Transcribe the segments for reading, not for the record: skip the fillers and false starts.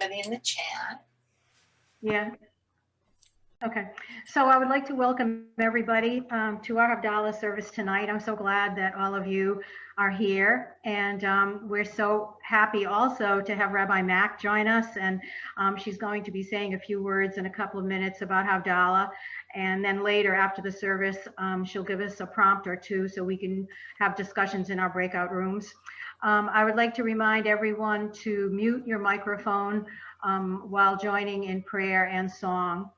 in the chat. Yeah. Okay. So I would like to welcome everybody to our Havdalah service tonight. I'm so glad that all of you are here. And we're so happy also to have Rabbi Mack join us. And she's going to be saying a few words in a couple of minutes about Havdalah. And then later after the service, she'll give us a prompt or two so we can have discussions in our breakout rooms. I would like to remind everyone to mute your microphone while joining in prayer and song.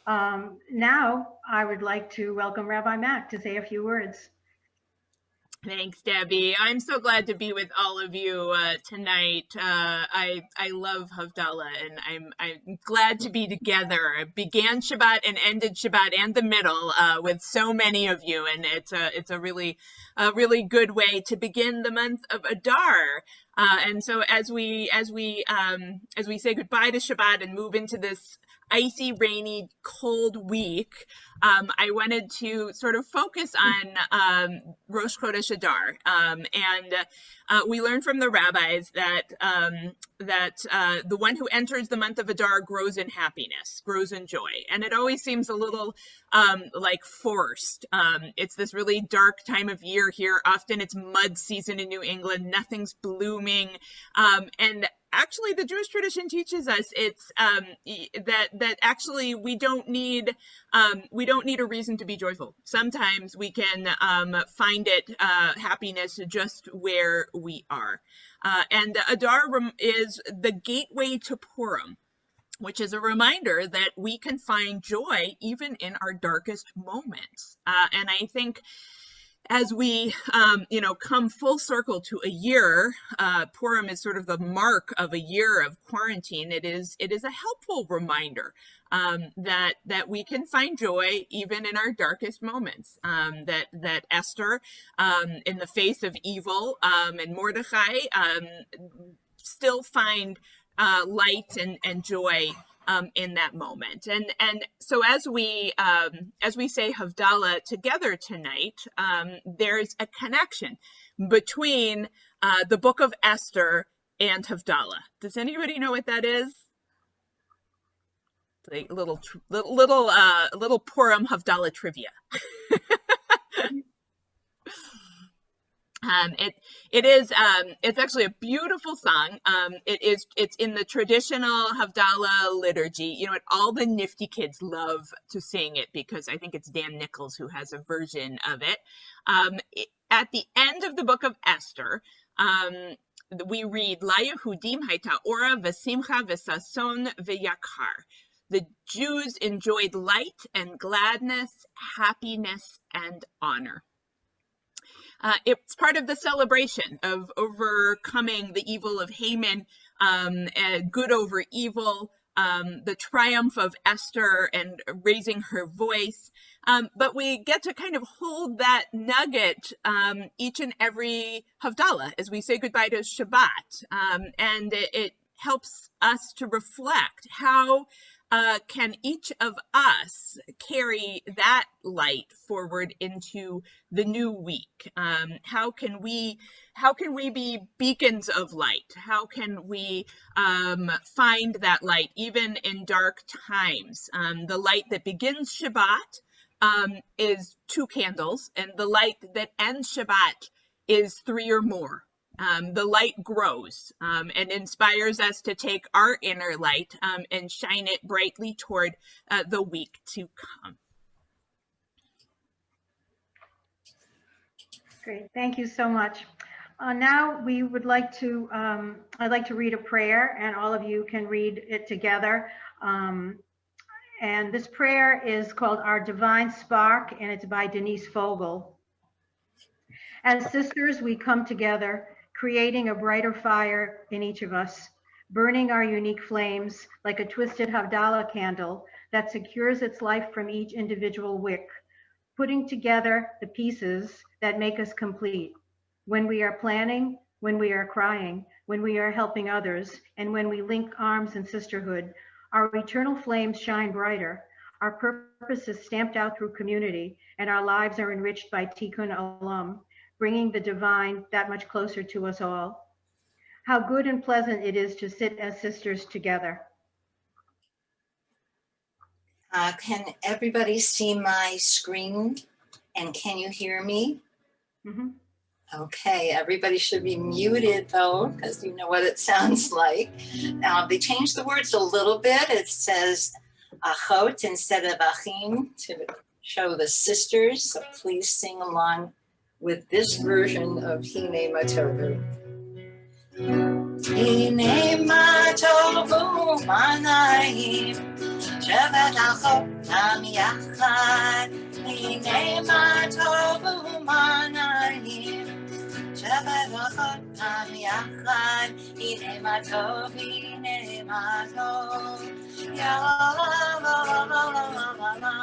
Now I would like to welcome Rabbi Mack to say a few words. Thanks, Debbie. I'm so glad to be with all of you tonight. I love Havdalah, and I'm glad to be together. I began Shabbat and ended Shabbat and the middle with so many of you, and it's a really good way to begin the month of Adar. And so as we say goodbye to Shabbat and move into this icy, rainy, cold week, I wanted to sort of focus on Rosh Chodesh Adar. We learned from the rabbis that the one who enters the month of Adar grows in happiness, grows in joy. And it always seems a little like forced. It's this really dark time of year here. Often it's mud season in New England. Nothing's blooming. And actually, the Jewish tradition teaches us it's that actually we don't need a reason to be joyful. Sometimes we can find happiness just where we are. And Adar is the gateway to Purim, which is a reminder that we can find joy even in our darkest moments. And I think as we, come full circle to a year, Purim is sort of the mark of a year of quarantine. It is a helpful reminder that we can find joy even in our darkest moments. That Esther, in the face of evil, and Mordecai, still find light and joy in that moment. And so as we say Havdalah together tonight, there's a connection between the book of Esther and Havdalah. Does anybody know what that is? Like little Purim Havdalah trivia. It's actually a beautiful song. It's in the traditional Havdalah liturgy. All the nifty kids love to sing it because I think it's Dan Nichols who has a version of it. At the end of the book of Esther, we read, La Yehudim hayta ora v'simcha v'sason v'yakar. The Jews enjoyed light and gladness, happiness and honor. It's part of the celebration of overcoming the evil of Haman, good over evil, the triumph of Esther and raising her voice. But we get to kind of hold that nugget each and every Havdalah as we say goodbye to Shabbat. And it helps us to reflect how can each of us carry that light forward into the new week? How can we be beacons of light? How can we find that light even in dark times? The light that begins Shabbat is 2 candles, and the light that ends Shabbat is 3 or more. The light grows and inspires us to take our inner light and shine it brightly toward the week to come. Great, thank you so much. Now we would like to, I'd like to read a prayer and all of you can read it together. And this prayer is called Our Divine Spark, and it's by Denise Fogel. As sisters, we come together, creating a brighter fire in each of us, burning our unique flames like a twisted Havdalah candle that secures its life from each individual wick, putting together the pieces that make us complete. When we are planning, when we are crying, when we are helping others, and when we link arms in sisterhood, our eternal flames shine brighter. Our purpose is stamped out through community, and our lives are enriched by Tikkun Olam, bringing the divine that much closer to us all. How good and pleasant it is to sit as sisters together. Can everybody see my screen? And can you hear me? Mm-hmm. Okay, everybody should be muted though, because you know what it sounds like. They changed the words a little bit. It says achot instead of achim to show the sisters. So please sing along with this version of Hine Matovu. Hine Matovu manayim shevet achot am yachad. Hine Matovu manayim shevet achot am yachad. Hine matov, hine matov, ya la la la la la la la.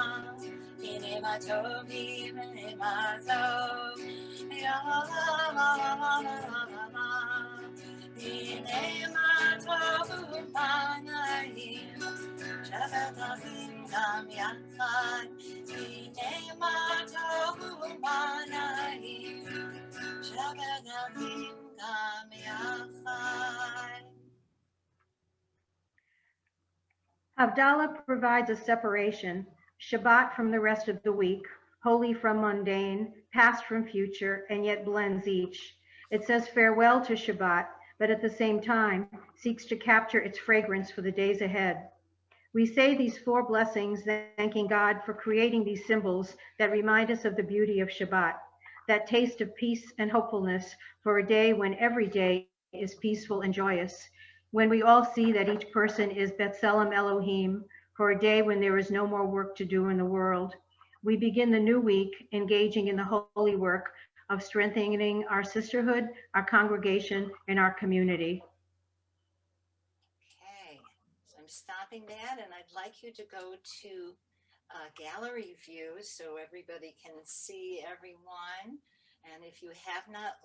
Hine matov, hine matov, ya la la la la la la la. Hine matov manayim shevet achim am yachad. Hine matov manayim shevet achim am yachad. Havdalah provides a separation, Shabbat from the rest of the week, holy from mundane, past from future, and yet blends each. It says farewell to Shabbat, but at the same time seeks to capture its fragrance for the days ahead. We say these 4 blessings, thanking God for creating these symbols that remind us of the beauty of Shabbat, that taste of peace and hopefulness for a day when every day is peaceful and joyous, when we all see that each person is B'Tselem Elohim, for a day when there is no more work to do in the world. We begin the new week engaging in the holy work of strengthening our sisterhood, our congregation, and our community. Okay, so I'm stopping that, and I'd like you to go to gallery view so everybody can see everyone. And if you have not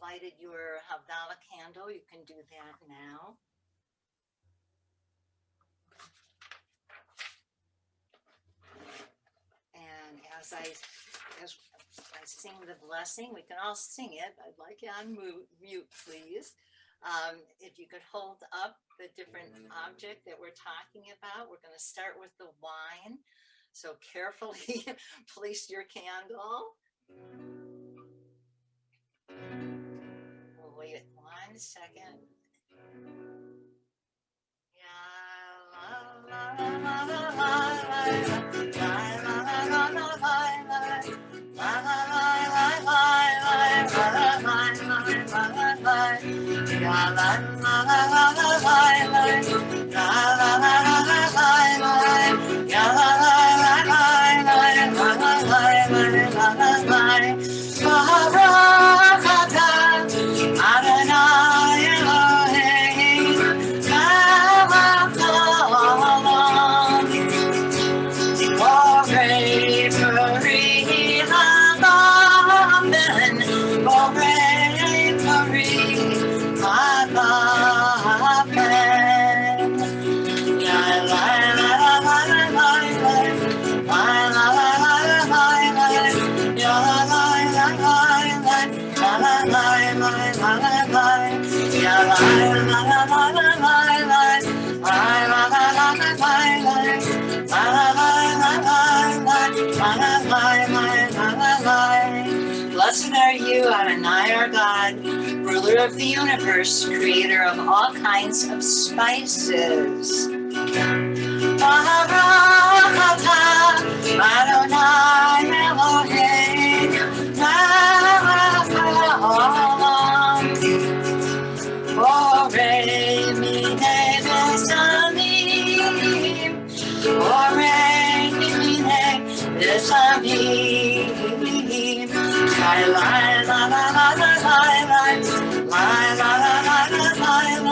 lighted your Havdalah candle, you can do that now. And as I sing the blessing, we can all sing it. I'd like you on mute, please. If you could hold up the different object that we're talking about, we're going to start with the wine. So carefully place your candle. We'll wait 1 second. Blessed are you, Adonai, our God, ruler of the universe, creator of all kinds of spices. Baruch atah Adonai Eloheinu melech haolam, borei minei besamim, borei minei besamim. La la la la la la la la la la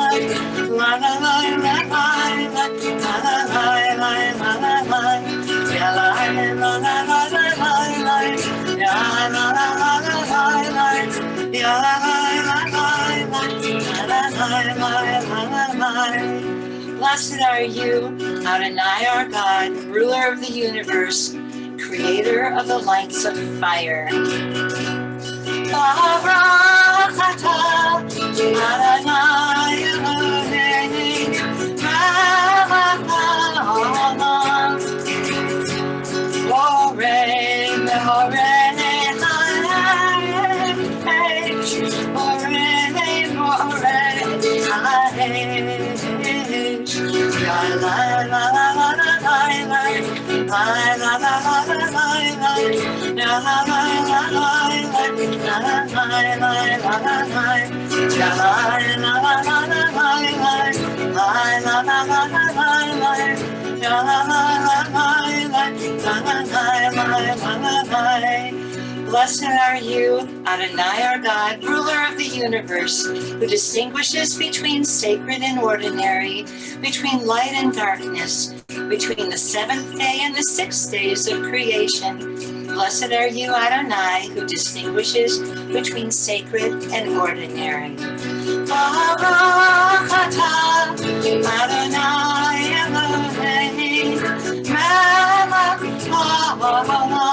la la la Blessed are you, Adonai our God, ruler of the universe, creator of the lights of fire. Baruch atah Adonai Eloheinu melech haolam. Moreh moreh haesh, moreh moreh haesh. La la la la la la la la la la la Blessed are you, Adonai our God, ruler of the universe, who distinguishes between sacred and ordinary, between light and darkness, between the seventh day and the 6 days of creation. Blessed are you, Adonai, who distinguishes between sacred and ordinary. Baruch atah Adonai Eloheinu melech haolam.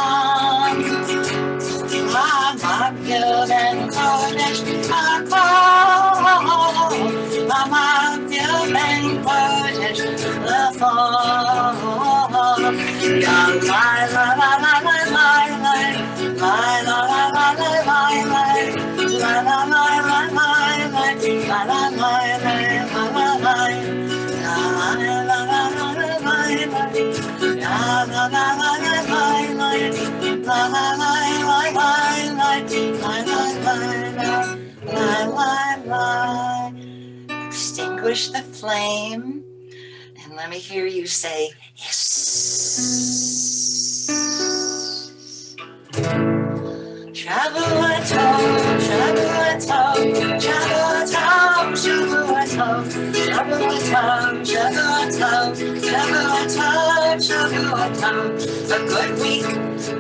Hamagil ben kodesh hakol, Hamagil ben kodesh lechol. Ya la la la la la la la la la la la la la la la Extinguish the flame, and let me hear you say, yes. Shavuot Tov, Shavuot Tov, Shavuot Tov, Shavuot Tov, Shavuot Tov, Shavuot Tov, Shavuot Tov, Shavuot Tov. A good week,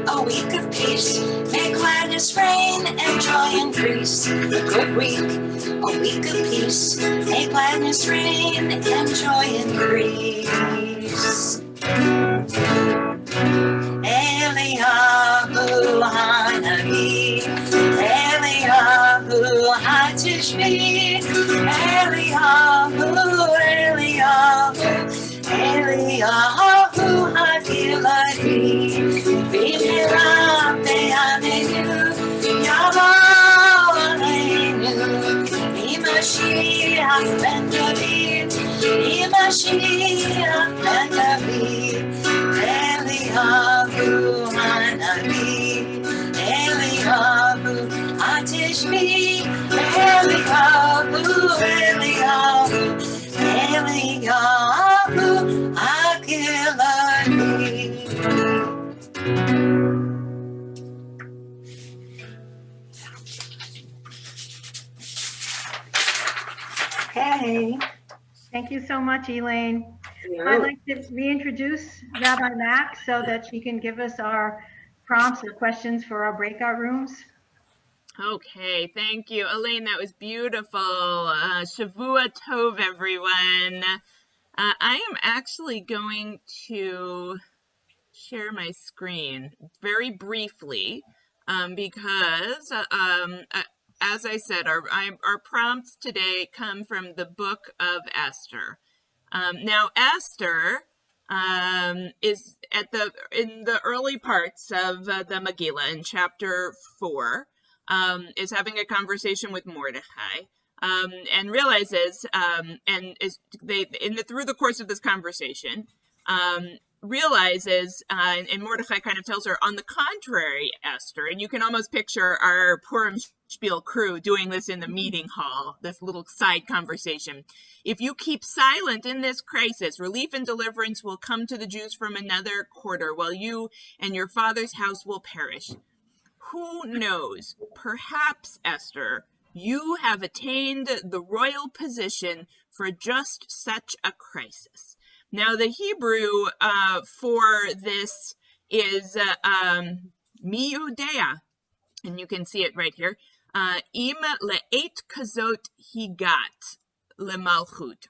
a week of peace. May gladness reign and joy increase. A good week, a week of peace. May gladness reign and joy increase. Eliyahu Hanavi, Eliyahu Hatishbi, Eliyahu, Eliyahu, Eliyahu Hagiladi, B'miram Be'anenu, Yavo Aleinu, Imashiach ben David, Imashiach ben David. Eliyahu Hanavi, Eliyahu Hatishbi, Eliyahu, Eliyahu, Eliyahu Hagiladi. Okay. Thank you so much, Elaine. I'd like to reintroduce Rabbi Mack so that she can give us our prompts or questions for our breakout rooms. Okay, thank you, Elaine. That was beautiful. Shavua Tov, everyone. I am actually going to share my screen very briefly because, as I said, our prompts today come from the book of Esther. Now, Esther is in the early parts of the Megillah in chapter 4. Is having a conversation with Mordecai and realizes through the course of this conversation realizes and Mordecai kind of tells her, on the contrary, Esther, and you can almost picture our Purim Spiel crew doing this in the meeting hall, this little side conversation. If you keep silent in this crisis, relief and deliverance will come to the Jews from another quarter, while you and your father's house will perish. Who knows? Perhaps, Esther, you have attained the royal position for just such a crisis. Now, the Hebrew for this is miudea, and you can see it right here. Im le'et kazot higat lemalchut.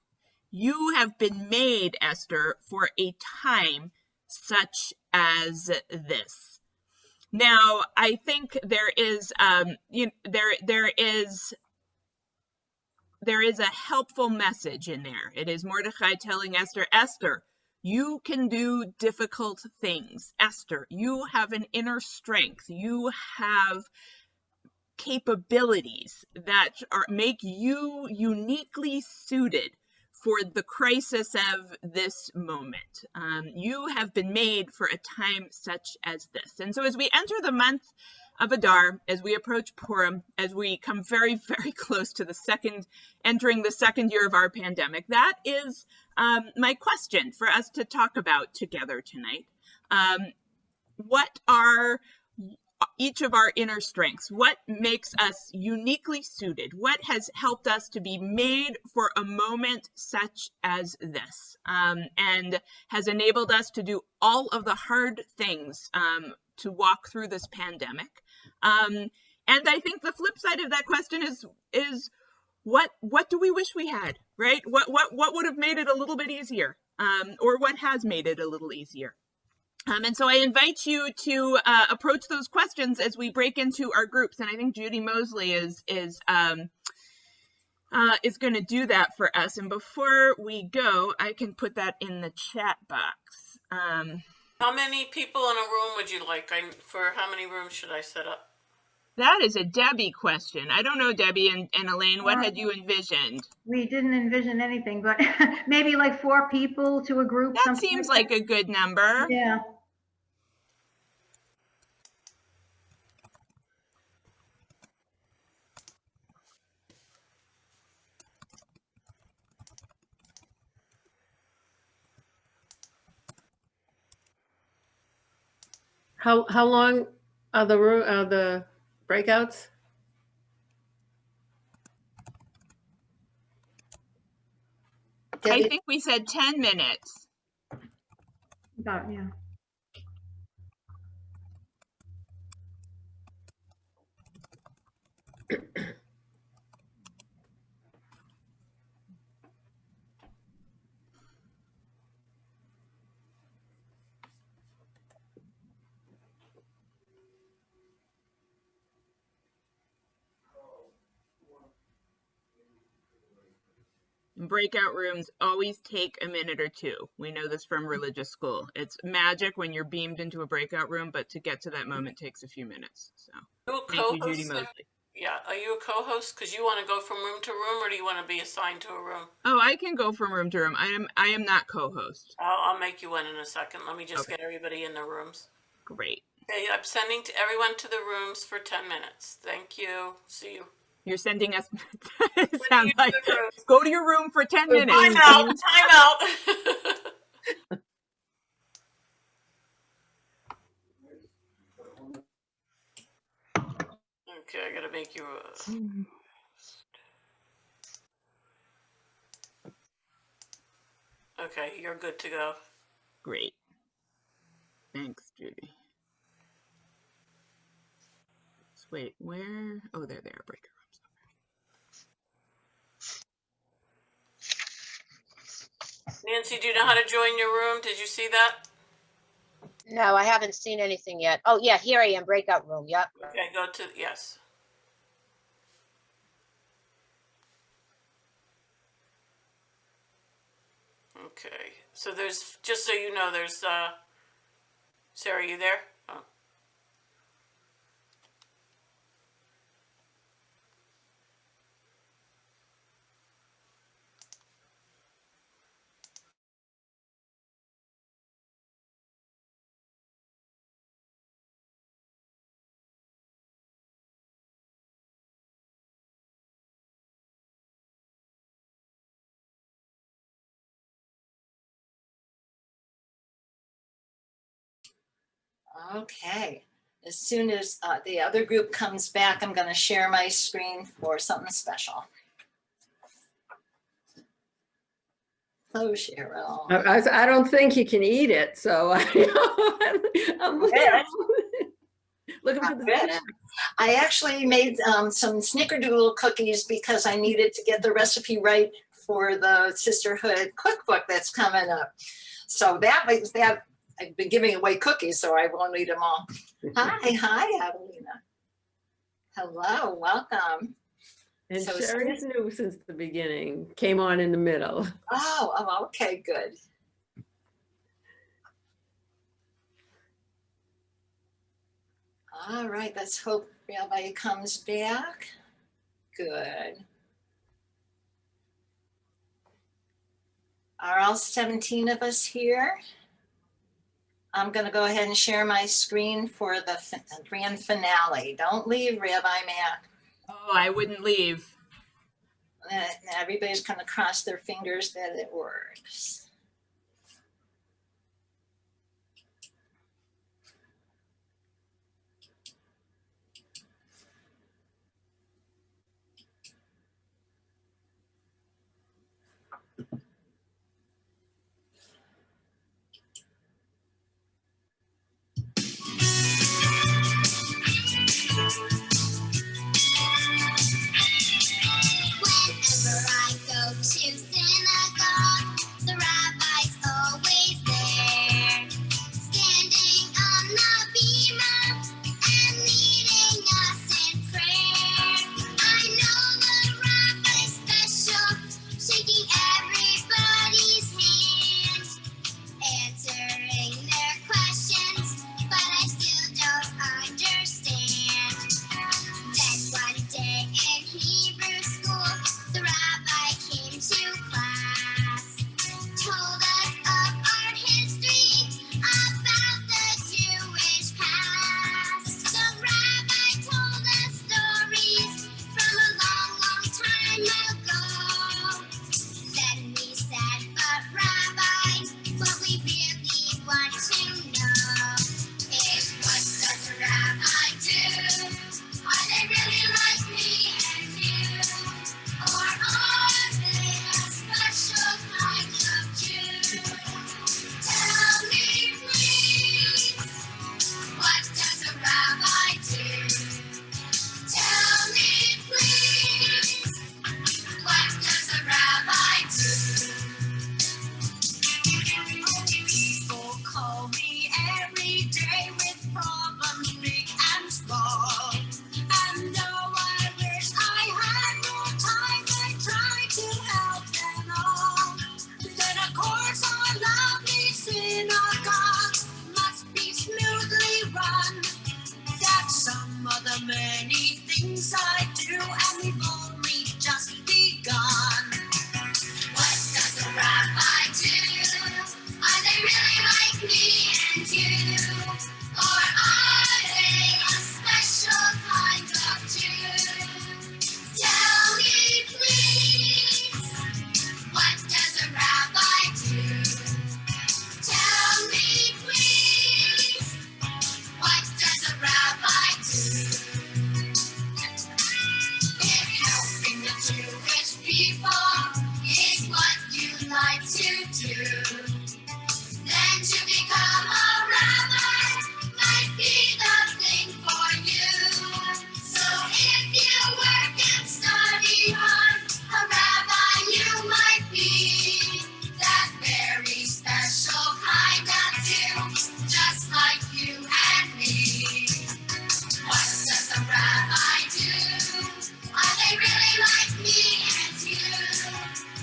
You have been made, Esther, for a time such as this. Now, I think there is there is a helpful message in there. It is Mordecai telling Esther, Esther, you can do difficult things. Esther, you have an inner strength. You have capabilities that make you uniquely suited for the crisis of this moment. You have been made for a time such as this. And so as we enter the month of Adar, as we approach Purim, as we come very, very close to entering the second year of our pandemic, that is my question for us to talk about together tonight. What are each of our inner strengths? What makes us uniquely suited? What has helped us to be made for a moment such as this, and has enabled us to do all of the hard things to walk through this pandemic? And I think the flip side of that question is what do we wish we had, right? What would have made it a little bit easier, or what has made it a little easier? And so I invite you to approach those questions as we break into our groups. And I think Judy Mosley is going to do that for us. And before we go, I can put that in the chat box. How many people in a room would you like? For how many rooms should I set up? That is a Debbie question. I don't know, Debbie and Elaine, what had you envisioned? We didn't envision anything, but maybe like 4 people to a group. That seems like a good number. Yeah. How long are the breakouts? I think we said 10 minutes. About, yeah. Breakout rooms always take a minute or two. We know this from religious school. It's magic when you're beamed into a breakout room, but to get to that moment takes a few minutes. So thank you, Judy Mosley. Yeah, are you a co-host? Because you want to go from room to room, or do you want to be assigned to a room? Oh, I can go from room to room. I am not co-host. I'll make you one in a second. Let me just get everybody in their rooms. Great. Okay, I'm sending everyone to the rooms for 10 minutes. Thank you. See you. You're sending us. It sounds like go to your room for 10 minutes. Time out. Time out. Okay, I gotta make you Okay, you're good to go. Great. Thanks, Judy. So wait, where? Oh, there they are. Breaker rooms. Nancy, do you know how to join your room? Did you see that? No, I haven't seen anything yet. Oh, yeah, here I am, breakout room. Yep. Okay, go to, yes. Okay, so there's, just so you know, there's, Sarah, you there? Oh. Okay, as soon as the other group comes back, I'm going to share my screen for something special. Hello, Cheryl. I don't think you can eat it, so I'm looking for the Good. I actually made some snickerdoodle cookies because I needed to get the recipe right for the Sisterhood cookbook that's coming up. So that makes that. I've been giving away cookies, so I won't eat them all. Hi, Adelina. Hello, welcome. And So Sherry's new since the beginning, came on in the middle. Oh, okay, good. All right, let's hope Rabbi comes back. Good. Are all 17 of us here? I'm going to go ahead and share my screen for the grand finale. Don't leave, Rabbi Matt. Oh, I wouldn't leave. Everybody's going to cross their fingers that it works. Whenever I go to synagogue, the rabbi's always there, standing on the bima and leading us in prayer. I know the rabbi's special, shaking everybody's hand, answering their questions, but I still don't understand. Then one day in Hebrew school, the rabbi came to class, told us of our history, about the Jewish past. The rabbi told us stories from a long, long time ago. Then we said, but Rabbi, what we really want to know is, what does a rabbi do? Are they really like me and you? Or are they a special kind of Jew? Tell me, please, what does a rabbi do? Tell me, please, what does a rabbi do? People call me every day with problems big and small. And though I wish I had more time, I try to help them all. Then of course our lovely synagogue must be smoothly run. That's some of the many things I do, and we've only just begun. What does a rabbi do? Are they really like me and you? Or are they a special kind of Jew? Tell me, please, what does a rabbi do? Tell me, please, what does a rabbi do? If helping the Jewish people is what you like to do, then to become a rabbi might be the thing for you. So if you work and study hard, a rabbi you might be. That very special kind of Jew, just like you and me. What does a rabbi do? Are they really like me and you?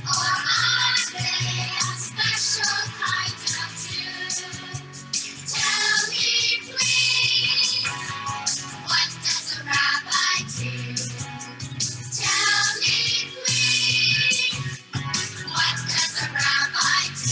Or are they a special kind of Jew? Tell me, please, what does a rabbi do? Tell me, please, what does a rabbi do?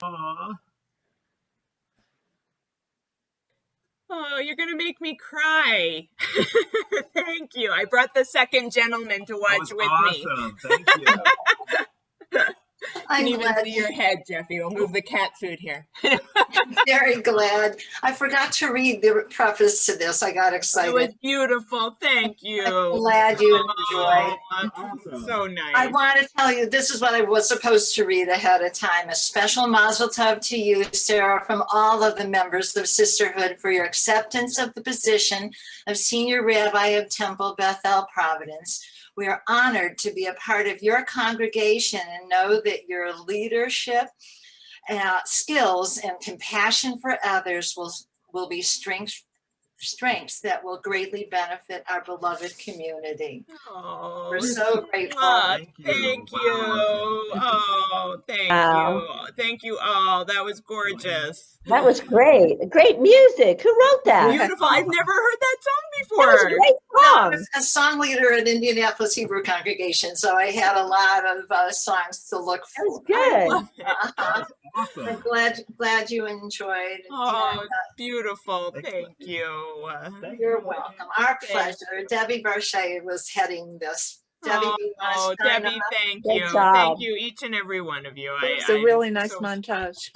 Aw. Oh, you're going to make me cry. Thank you. I brought the second gentleman to That watch was with me. awesome. Thank you. I'm Can even glad. see your head, Jeffy. We'll move the cat food here. Very glad. I forgot to read the preface to this. I got It excited. was beautiful. Thank you. Glad you enjoyed. Oh, Awesome. so nice. I want to tell you, this is what I was supposed to read ahead of time. A special mazel tov to you, Sarah, from all of the members of Sisterhood for your acceptance of the position of Senior Rabbi of Temple Bethel Providence. We are honored to be a part of your congregation and know that your leadership, skills, and compassion for others will be strengths that will greatly benefit our beloved community. Oh, We're so grateful. Thank Thank you. you. Oh, thank Wow. you. Thank you all. That was gorgeous. That was great. Great music. Who wrote that? Beautiful. I've never heard that song That was a before. great I song. was a song leader at Indianapolis Hebrew Congregation, so I had a lot of songs to look That was for. I good. love it. Uh-huh. Awesome. I'm glad you enjoyed. Oh, And, beautiful. Thank Excellent. you. Thank you're you. welcome. Our Thank pleasure. Debbie Barchet was heading this. Debbie, do you want Oh, to sign Debbie, off? thank Good you. job. Thank you, each and every one of you. It was a really nice so- montage.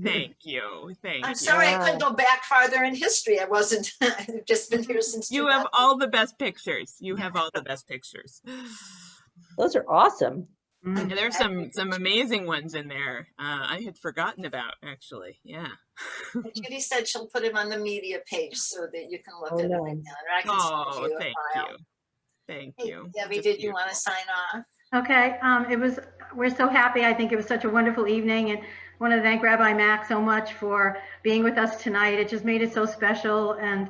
Thank you. Thank I'm you. sorry I couldn't Wow. go back farther in history. I wasn't. I've just been here since You have 2000. all the best pictures. You have all the best pictures. Those are awesome. And there's some amazing ones in there. I had forgotten about, actually. Yeah. Judy said she'll put him on the media page so that you can look Oh, at it no. again. Or I can Oh, send you a thank file. you. Thank Hey, you. Debbie, Just did you want to beautiful. sign off? Okay, we're so happy. I think it was such a wonderful evening, and want to thank Rabbi Mack so much for being with us tonight. It just made it so special, and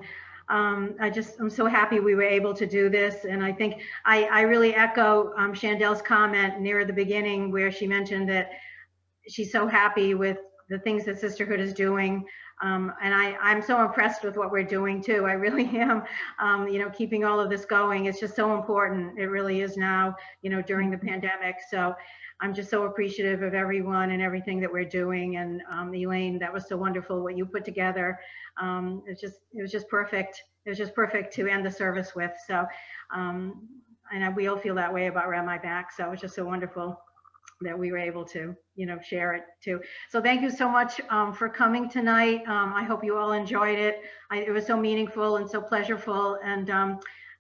I'm so happy we were able to do this. And I think I really echo Chandel's comment near the beginning where she mentioned that she's so happy with the things that Sisterhood is doing. And I'm so impressed with what we're doing too. I really am, keeping all of this going. It's just so important. It really is now, during the pandemic. So I'm just so appreciative of everyone and everything that we're doing. And Elaine, that was so wonderful what you put together. It was just perfect. It was just perfect to end the service with. So, and we all feel that way about Rabbi Mack. So it's just so wonderful that we were able to, share it too. So thank you so much for coming tonight. I hope you all enjoyed it. It was so meaningful and so pleasurable. And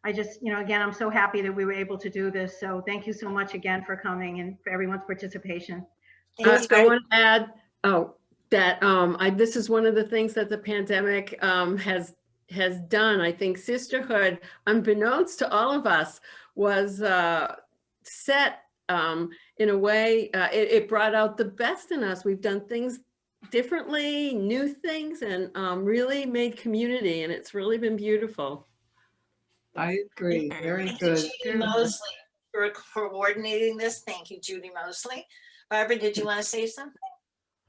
I just, again, I'm so happy that we were able to do this. So thank you so much again for coming and for everyone's participation. Thank you. I want to add, that this is one of the things that the pandemic has done. I think Sisterhood, unbeknownst to all of us, was set in a way, it brought out the best in us. We've done things differently, new things, and really made community, and it's really been beautiful. I agree. Very Thank you, good. Judy Mosley, for coordinating this. Thank you, Judy Mosley. Barbara, did you want to say something?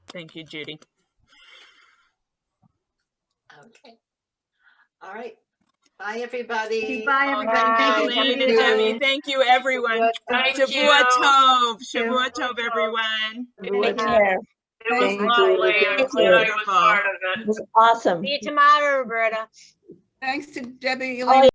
Thank you, Judy. Okay. All right. Bye, everybody. Bye, everybody. Thank you, Elaine Judy. and Debbie, thank you, everyone. Thank Shavua you. Tov. Shavua Tov, everyone. Take care. It was Thank you. lovely. I'm Thank glad you. I was part of it. It was awesome. See you tomorrow, Roberta. Thanks to Debbie, Oh, Elaine.